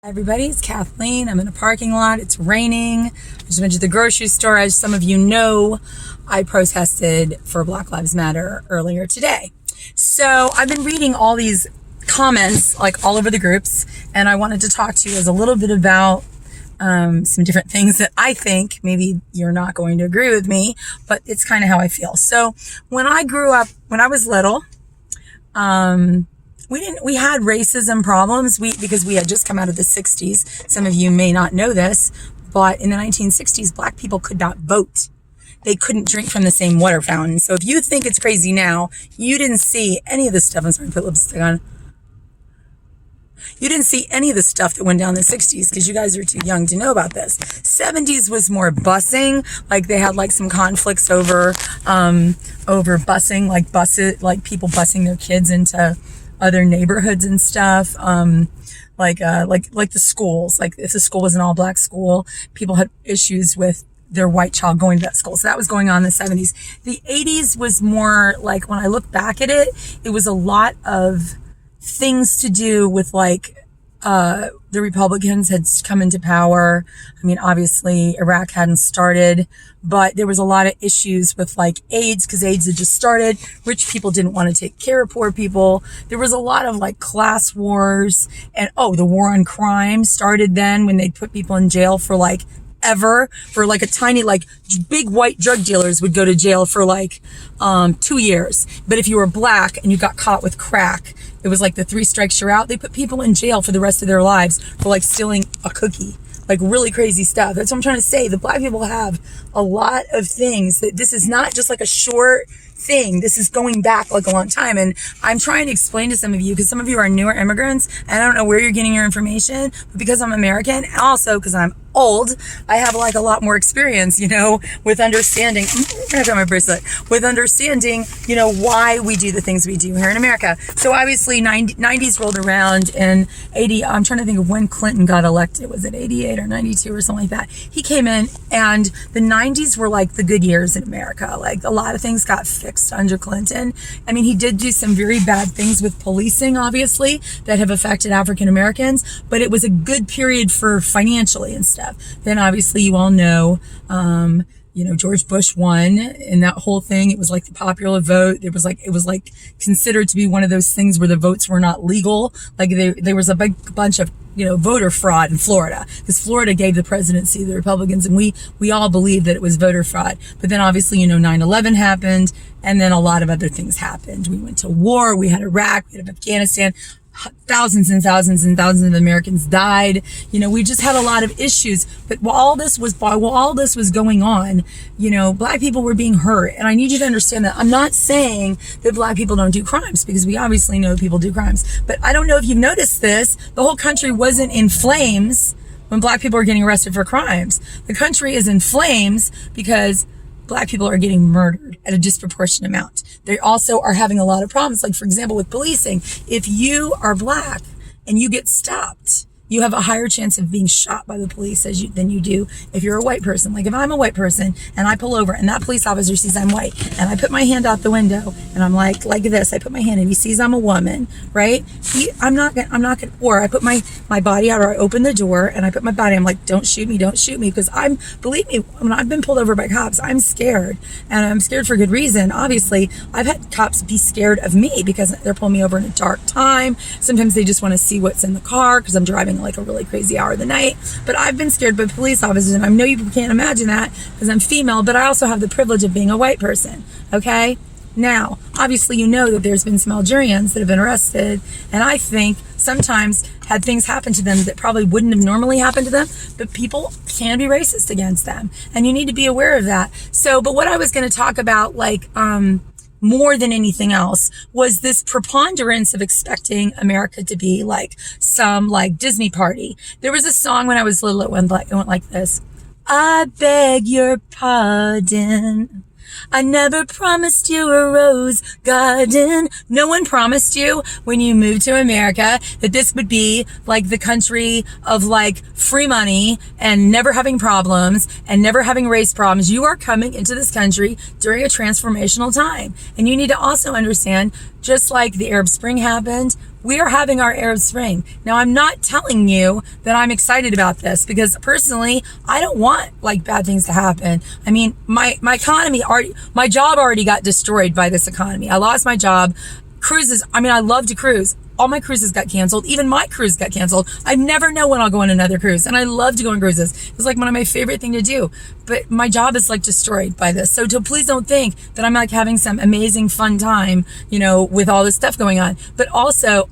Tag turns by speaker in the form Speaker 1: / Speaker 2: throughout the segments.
Speaker 1: Hi everybody, it's Kathleen. I'm in a parking lot. It's raining. I just went to the grocery store. As some of you know, I protested for Black Lives Matter earlier today. So I've been reading all these comments like all over the groups, and I wanted to talk to you as a little bit about some different things that I think maybe you're not going to agree with me, but it's kind of how I feel. So when I grew up, when I was little, we had racism problems because we had just come out of the 60s. Some of you may not know this, but in the 1960s, Black people could not vote. They couldn't drink from the same water fountain. So if you think it's crazy now, you didn't see any of the stuff. I'm sorry, put lipstick on. You didn't see any of the stuff that went down in the 60s because you guys are too young to know about this. 70s was more busing. Like they had like some conflicts over busing, like people busing their kids into other neighborhoods and stuff. Like the schools, like if the school was an all black school, people had issues with their white child going to that school. So that was going on in the 70s. The 80s was more like, when I look back at it, it was a lot of things to do with like, the Republicans had come into power. I mean, obviously Iraq hadn't started, but there was a lot of issues with like AIDS because AIDS had just started. Rich people didn't want to take care of poor people. There was a lot of like class wars and, the war on crime started then when they'd put people in jail for like ever for like a tiny, like big white drug dealers would go to jail for like 2 years. But if you were black and you got caught with crack, it was like the 3 strikes you're out. They put people in jail for the rest of their lives for like stealing a cookie, like really crazy stuff. That's what I'm trying to say. The Black people have a lot of things that this is not just like a short thing. This is going back like a long time. And I'm trying to explain to some of you, because some of you are newer immigrants and I don't know where you're getting your information, but because I'm American, and also because I'm old, I have like a lot more experience, with understanding, I got my bracelet, with understanding, why we do the things we do here in America. So obviously 90s rolled around and I'm trying to think of when Clinton got elected. Was it 88 or 92 or something like that? He came in and the 90s were like the good years in America. Like a lot of things got fixed under Clinton. I mean, he did do some very bad things with policing, obviously, that have affected African Americans, but it was a good period for financially and stuff. Then obviously you all know, George Bush won and that whole thing. It was like the popular vote. It was like considered to be one of those things where the votes were not legal. Like there was a big bunch of, voter fraud in Florida because Florida gave the presidency to the Republicans and we all believed that it was voter fraud. But then obviously, 9/11 happened and then a lot of other things happened. We went to war. We had Iraq, we had Afghanistan. Thousands and thousands and thousands of Americans died. We just had a lot of issues. But while all this was going on, Black people were being hurt. And I need you to understand that I'm not saying that Black people don't do crimes, because we obviously know people do crimes. But I don't know if you've noticed this. The whole country wasn't in flames when Black people are getting arrested for crimes. The country is in flames because Black people are getting murdered at a disproportionate amount. They also are having a lot of problems. Like, for example, with policing, if you are Black and you get stopped, you have a higher chance of being shot by the police than you do if you're a white person. Like if I'm a white person and I pull over and that police officer sees I'm white and I put my hand out the window and I'm like this, I put my hand and he sees I'm a woman, right? I'm not gonna, or I put my body out, or I open the door and I put my body, I'm like, don't shoot me, because believe me, when I've been pulled over by cops, I'm scared, and I'm scared for good reason. Obviously, I've had cops be scared of me because they're pulling me over in a dark time. Sometimes they just want to see what's in the car because I'm driving like a really crazy hour of the night. But I've been scared by police officers, and I know you can't imagine that because I'm female, but I also have the privilege of being a white person, okay? Now, obviously you know that there's been some Algerians that have been arrested, and I think sometimes had things happen to them that probably wouldn't have normally happened to them, but people can be racist against them, and you need to be aware of that. So, but what I was going to talk about, more than anything else, was this preponderance of expecting America to be like some like Disney party. There was a song when I was little, it went like this. I beg your pardon. I never promised you a rose garden. No one promised you when you moved to America that this would be like the country of like free money and never having problems and never having race problems. You are coming into this country during a transformational time. And you need to also understand just like the Arab Spring happened, we are having our Arab Spring. Now, I'm not telling you that I'm excited about this because personally, I don't want like bad things to happen. I mean, my economy already, my job already got destroyed by this economy. I lost my job. Cruises, I mean, I love to cruise. All my cruises got canceled. Even my cruise got canceled. I never know when I'll go on another cruise. And I love to go on cruises. It's like one of my favorite things to do. But my job is like destroyed by this. So please don't think that I'm like having some amazing fun time, you know, with all this stuff going on. But also,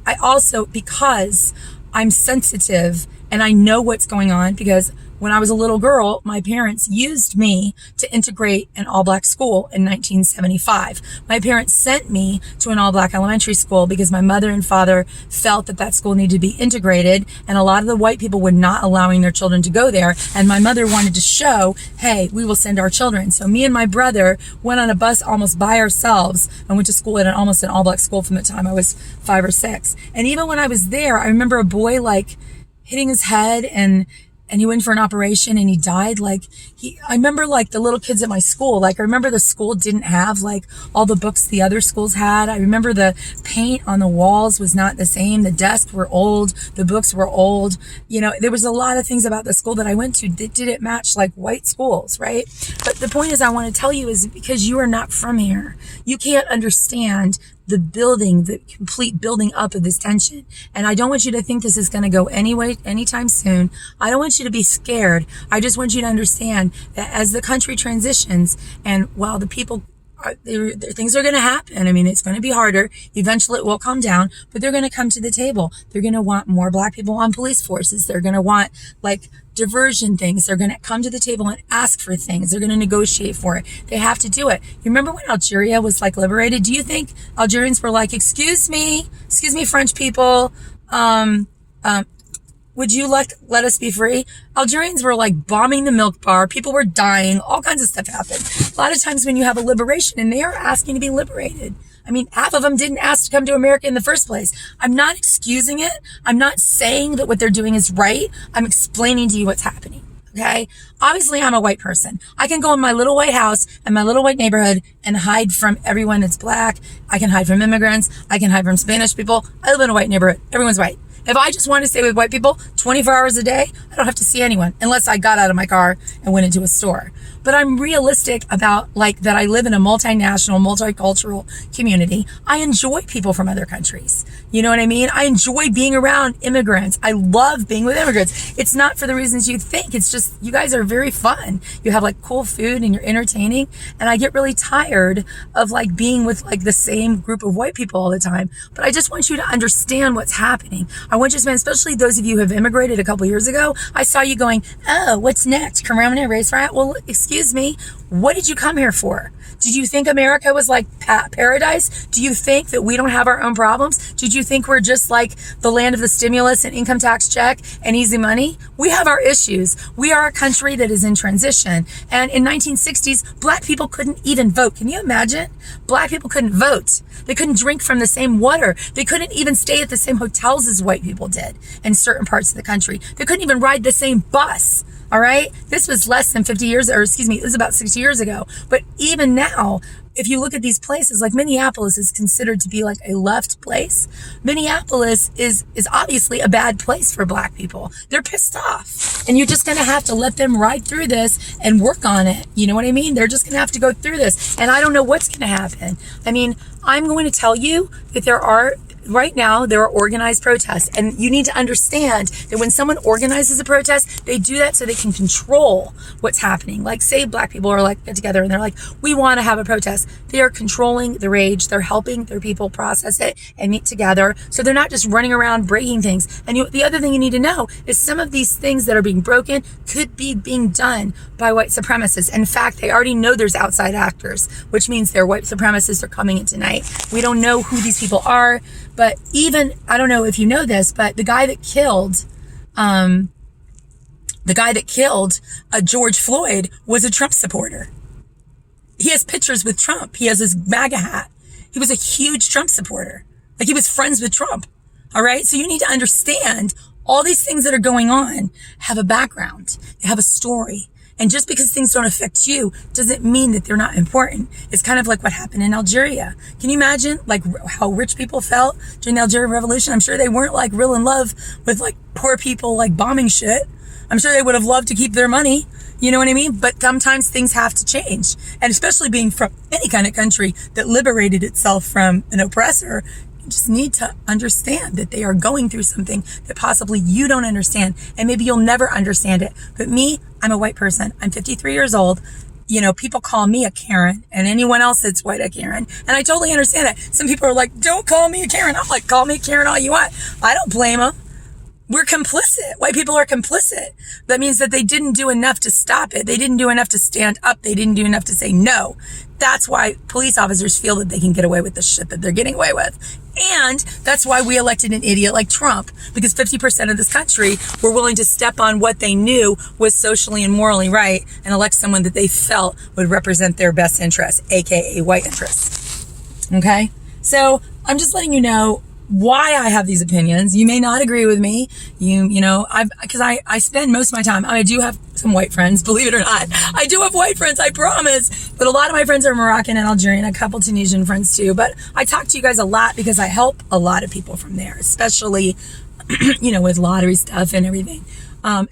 Speaker 1: because I'm sensitive and I know what's going on, because when I was a little girl, my parents used me to integrate an all-black school in 1975. My parents sent me to an all-black elementary school because my mother and father felt that that school needed to be integrated, and a lot of the white people were not allowing their children to go there, and my mother wanted to show, hey, we will send our children. So me and my brother went on a bus almost by ourselves and went to school at almost an all-black school from the time I was 5 or 6. And even when I was there, I remember a boy like hitting his head and he went for an operation and he died. I remember like the little kids at my school, like I remember the school didn't have like all the books the other schools had. I remember the paint on the walls was not the same. The desks were old. The books were old. You know, there was a lot of things about the school that I went to that didn't match like white schools, right? But the point is I want to tell you is because you are not from here, you can't understand the complete building up of this tension. And I don't want you to think this is going to go anytime soon. I don't want you to be scared. I just want you to understand that as the country transitions and while the people things are going to happen. I mean, it's going to be harder. Eventually it will calm down, but they're going to come to the table. They're going to want more black people on police forces. They're going to want like diversion things. They're going to come to the table and ask for things. They're going to negotiate for it. They have to do it. You remember when Algeria was like liberated? Do you think Algerians were like, excuse me, French people, would you let us be free? Algerians were like bombing the milk bar. People were dying. All kinds of stuff happened. A lot of times when you have a liberation and they are asking to be liberated, I mean, half of them didn't ask to come to America in the first place. I'm not excusing it. I'm not saying that what they're doing is right. I'm explaining to you what's happening. Okay. Obviously, I'm a white person. I can go in my little white house and my little white neighborhood and hide from everyone that's black. I can hide from immigrants. I can hide from Spanish people. I live in a white neighborhood. Everyone's white. If I just want to stay with white people 24 hours a day, I don't have to see anyone unless I got out of my car and went into a store. But I'm realistic about like that I live in a multinational, multicultural community. I enjoy people from other countries. You know what I mean? I enjoy being around immigrants. I love being with immigrants. It's not for the reasons you think. It's just, you guys are very fun. You have like cool food and you're entertaining. And I get really tired of like being with like the same group of white people all the time. But I just want you to understand what's happening. I want you to, especially those of you who have immigrated a couple years ago, I saw you going, oh, what's next? Corona race riot? Well, excuse me, what did you come here for? Did you think America was like paradise? Do you think that we don't have our own problems? Did you think we're just like the land of the stimulus and income tax check and easy money? We have our issues. We are a country that is in transition. And in 1960s, black people couldn't even vote. Can you imagine? Black people couldn't vote. They couldn't drink from the same water. They couldn't even stay at the same hotels as white people did in certain parts of the country. They couldn't even ride the same bus. All right. This was less than 50 years, or excuse me, it was about 60 years ago. But even now, if you look at these places, like Minneapolis is considered to be like a left place. Minneapolis is obviously a bad place for black people. They're pissed off. And you're just going to have to let them ride through this and work on it. You know what I mean? They're just going to have to go through this. And I don't know what's going to happen. I mean, I'm going to tell you that right now, there are organized protests. And you need to understand that when someone organizes a protest, they do that so they can control what's happening. Like, say black people are like get together and they're like, we want to have a protest. They are controlling the rage. They're helping their people process it and meet together. So they're not just running around breaking things. And the other thing you need to know is some of these things that are being broken could be being done by white supremacists. In fact, they already know there's outside actors, which means their white supremacists are coming in tonight. We don't know who these people are. But even, I don't know if you know this, but the guy that killed George Floyd was a Trump supporter. He has pictures with Trump. He has his MAGA hat. He was a huge Trump supporter. Like, he was friends with Trump. All right. So you need to understand all these things that are going on have a background. They have a story. And just because things don't affect you doesn't mean that they're not important. It's kind of like what happened in Algeria. Can you imagine like how rich people felt during the Algerian Revolution? I'm sure they weren't like real in love with like poor people like bombing shit. I'm sure they would have loved to keep their money. You know what I mean? But sometimes things have to change. And especially being from any kind of country that liberated itself from an oppressor, you just need to understand that they are going through something that possibly you don't understand. And maybe you'll never understand it. But me, I'm a white person. I'm 53 years old. You know, people call me a Karen and anyone else that's white a Karen. And I totally understand it. Some people are like, don't call me a Karen. I'm like, call me a Karen all you want. I don't blame them. We're complicit. White people are complicit. That means that they didn't do enough to stop it. They didn't do enough to stand up. They didn't do enough to say no. That's why police officers feel that they can get away with the shit that they're getting away with. And that's why we elected an idiot like Trump, because 50% of this country were willing to step on what they knew was socially and morally right and elect someone that they felt would represent their best interests, aka white interests. Okay? So I'm just letting you know why I have these opinions. You may not agree with me. You know, because I spend most of my time, I do have some white friends, believe it or not. I do have white friends, I promise. But a lot of my friends are Moroccan and Algerian, a couple Tunisian friends too. But I talk to you guys a lot because I help a lot of people from there, especially, you know, with lottery stuff and everything.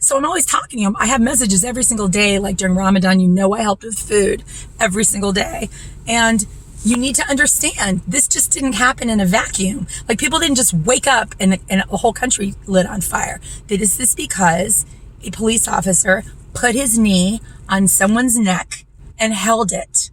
Speaker 1: So I'm always talking to them. I have messages every single day, like during Ramadan, you know, I helped with food every single day. And you need to understand, this just didn't happen in a vacuum. Like, people didn't just wake up and a whole country lit on fire. Did this because a police officer put his knee on someone's neck and held it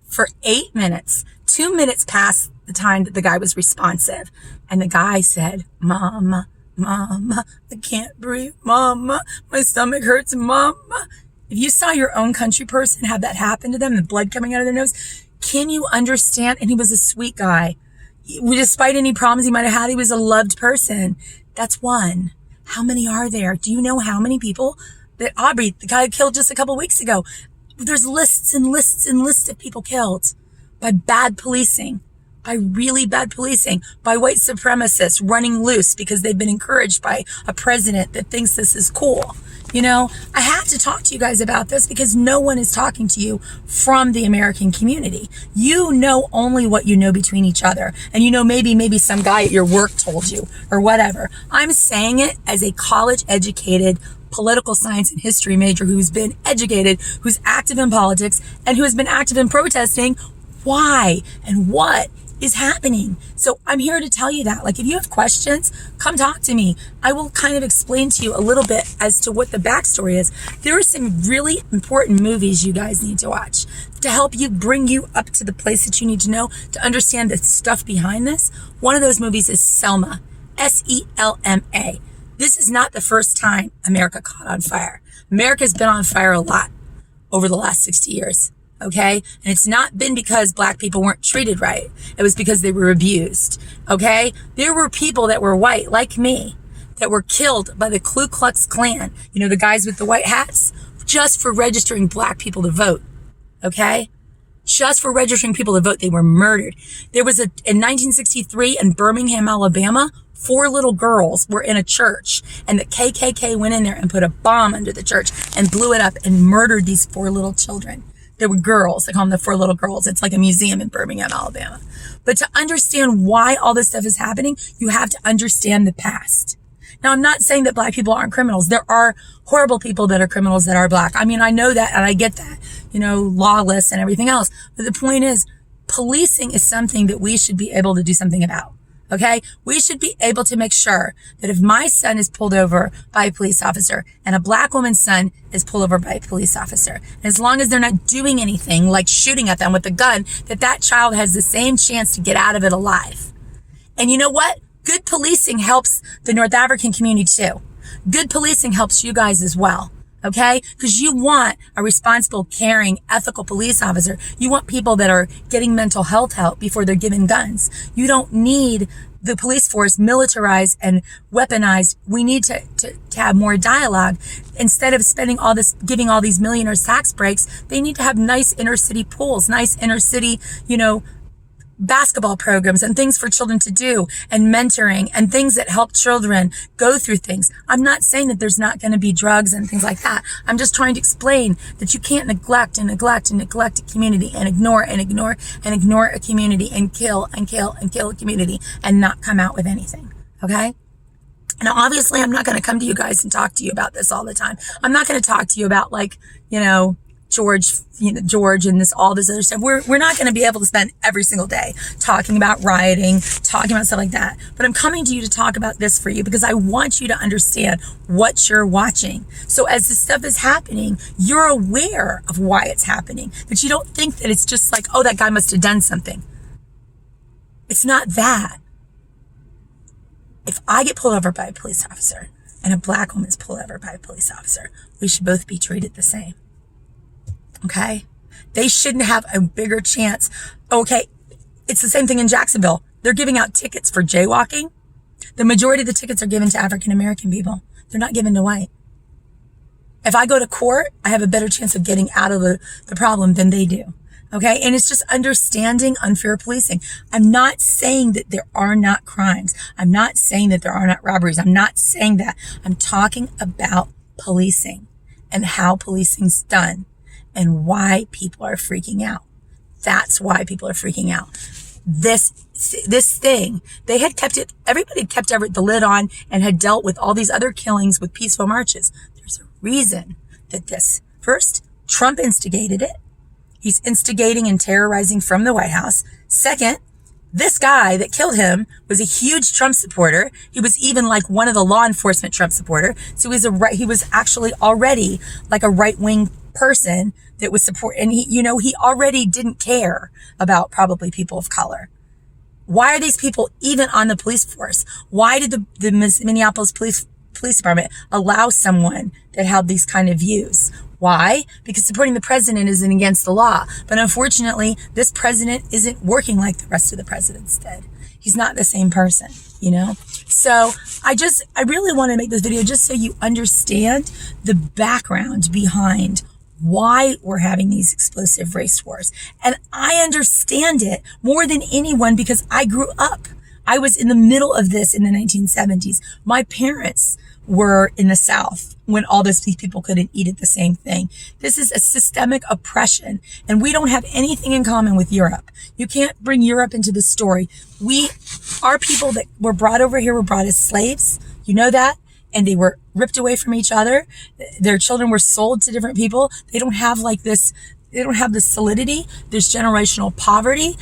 Speaker 1: for 8 minutes, 2 minutes past the time that the guy was responsive. And the guy said, Mama, Mama, I can't breathe. Mama, my stomach hurts. Mama. If you saw your own country person have that happen to them, the blood coming out of their nose, can you understand? And he was a sweet guy. Despite any problems he might have had, he was a loved person. That's one. How many are there? Do you know how many people that Aubrey, the guy who killed just a couple weeks ago, there's lists and lists and lists of people killed by bad policing, by really bad policing, by white supremacists running loose because they've been encouraged by a president that thinks this is cool. You know, I have to talk to you guys about this because no one is talking to you from the American community. You know only what you know between each other. And you know, maybe some guy at your work told you or whatever. I'm saying it as a college educated political science and history major who's been educated, who's active in politics, and who has been active in protesting why and what is happening. So I'm here to tell you that. Like, if you have questions, come talk to me. I will kind of explain to you a little bit as to what the backstory is. There are some really important movies you guys need to watch to help you, bring you up to the place that you need to know to understand the stuff behind this. One of those movies is Selma, Selma. This is not the first time America caught on fire. America's been on fire a lot over the last 60 years. Okay? And it's not been because black people weren't treated right. It was because they were abused. Okay? There were people that were white, like me, that were killed by the Ku Klux Klan. You know, the guys with the white hats, just for registering black people to vote. Okay? Just for registering people to vote, they were murdered. There was in 1963 in Birmingham, Alabama, 4 little girls were in a church and the KKK went in there and put a bomb under the church and blew it up and murdered these 4 little children. There were girls. They call them the 4 little girls. It's like a museum in Birmingham, Alabama. But to understand why all this stuff is happening, you have to understand the past. Now, I'm not saying that black people aren't criminals. There are horrible people that are criminals that are black. I mean, I know that and I get that, you know, lawless and everything else. But the point is, policing is something that we should be able to do something about. Okay? We should be able to make sure that if my son is pulled over by a police officer and a black woman's son is pulled over by a police officer, and as long as they're not doing anything like shooting at them with a gun, that child has the same chance to get out of it alive. And you know what? Good policing helps the North African community too. Good policing helps you guys as well. Okay? Because you want a responsible, caring, ethical police officer. You want people that are getting mental health help before they're given guns. You don't need the police force militarized and weaponized. We need to have more dialogue. Instead of spending all this, giving all these millionaires tax breaks, they need to have nice inner city pools, nice inner city, you know, basketball programs and things for children to do and mentoring and things that help children go through things. I'm not saying that there's not going to be drugs and things like that. I'm just trying to explain that you can't neglect a community and ignore a community and kill a community and not come out with anything. Okay? Now, obviously, I'm not going to come to you guys and talk to you about this all the time. I'm not going to talk to you about George and all this other stuff. We're not going to be able to spend every single day talking about rioting, talking about stuff like that. But I'm coming to you to talk about this for you because I want you to understand what you're watching. So as this stuff is happening, you're aware of why it's happening. That you don't think that it's just like, oh, that guy must have done something. It's not that. If I get pulled over by a police officer and a black woman is pulled over by a police officer, we should both be treated the same. Okay? They shouldn't have a bigger chance. Okay, it's the same thing in Jacksonville. They're giving out tickets for jaywalking. The majority of the tickets are given to African American people. They're not given to white. If I go to court, I have a better chance of getting out of the problem than they do. Okay? And it's just understanding unfair policing. I'm not saying that there are not crimes. I'm not saying that there are not robberies. I'm not saying that. I'm talking about policing and how policing's done and why people are freaking out. That's why people are freaking out. This thing, everybody had kept the lid on and had dealt with all these other killings with peaceful marches. There's a reason that first, Trump instigated it. He's instigating and terrorizing from the White House. Second, this guy that killed him was a huge Trump supporter. He was even like one of the law enforcement Trump supporter. So he was actually already like a right-wing person that was and he already didn't care about probably people of color. Why are these people even on the police force? Why did the Minneapolis police department allow someone that held these kind of views? Why? Because supporting the president isn't against the law. But unfortunately, this president isn't working like the rest of the presidents did. He's not the same person, So I really want to make this video just so you understand the background behind why we're having these explosive race wars. And I understand it more than anyone because I grew up. I was in the middle of this in the 1970s. My parents were in the South when all these people couldn't eat at the same thing. This is a systemic oppression, and we don't have anything in common with Europe. You can't bring Europe into the story. Our people that were brought over here were brought as slaves. You know that? And they were ripped away from each other. Their children were sold to different people. They don't have the solidity. There's generational poverty,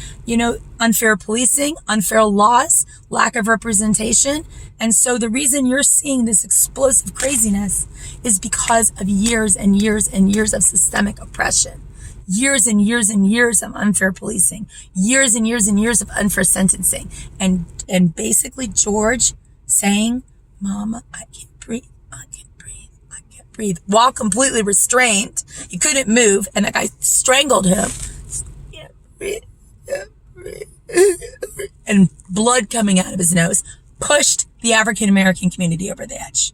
Speaker 1: unfair policing, unfair laws, lack of representation. And so the reason you're seeing this explosive craziness is because of years and years and years of systemic oppression. Years and years and years of unfair policing. Years and years and years of unfair sentencing. And basically George saying, "Mama, I can't breathe. I can't breathe," while completely restrained. He couldn't move, and that guy strangled him. Can't breathe. And blood coming out of his nose, pushed the African American community over the edge.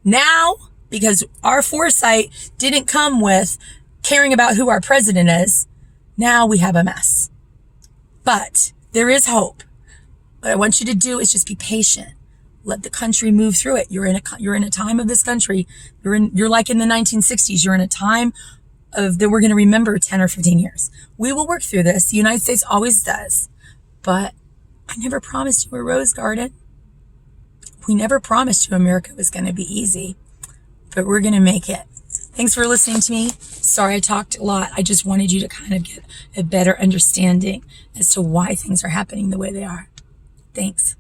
Speaker 1: Now, because our foresight didn't come with caring about who our president is, now we have a mess. But there is hope. What I want you to do is just be patient. Let the country move through it. You're in a time of this country. You're like in the 1960s. You're in a time that we're going to remember 10 or 15 years. We will work through this. The United States always does. But I never promised you a rose garden. We never promised you America was going to be easy. But we're going to make it. Thanks for listening to me. Sorry I talked a lot. I just wanted you to kind of get a better understanding as to why things are happening the way they are. Thanks.